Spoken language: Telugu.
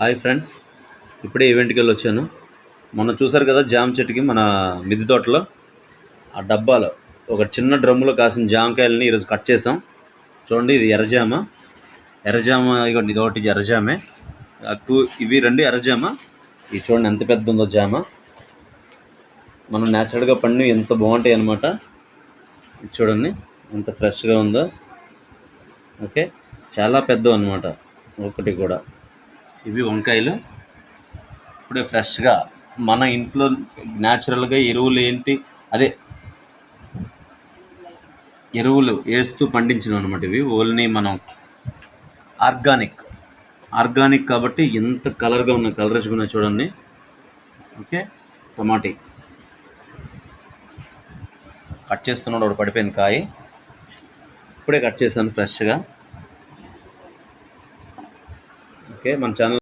హాయ్ ఫ్రెండ్స్, ఇప్పుడే ఈవెంట్కి వెళ్ళి వచ్చాను. మొన్న చూసారు కదా జామ చెట్టుకి మన మిద్దె తోటలో ఆ డబ్బాలో ఒక చిన్న డ్రమ్ములో కాసిన జామకాయలని ఈరోజు కట్ చేసాం. చూడండి, ఇది ఎర్రజామ. ఎర్రజామ ఇదిగోండి, ఇది ఒకటి ఎర్రజామే. ఇవి రెండు ఎర్రజామ. ఇది చూడండి ఎంత పెద్ద ఉందో జామ. మనం న్యాచురల్గా పండి ఎంత బాగుంటాయి అన్నమాట. ఇది చూడండి ఎంత ఫ్రెష్గా ఉందో. ఓకే, చాలా పెద్దవి అన్నమాట ఒకటి కూడా. ఇవి వంకాయలు ఇప్పుడే ఫ్రెష్గా మన ఇంట్లో న్యాచురల్గా ఎరువులు అదే ఎరువులు వేస్తూ పండించినవి అనమాట. ఇవి ఓన్లీ మనం ఆర్గానిక్ కాబట్టి ఎంత కలర్గా ఉన్నాయి, కలర్స్గా ఉన్నాయి చూడండి. ఓకే, టమాటీ కట్ చేస్తున్నాడు, ఒకటి పడిపోయింది కాయ. ఇప్పుడే కట్ చేశాను ఫ్రెష్గా. ఓకే, మన ఛానల్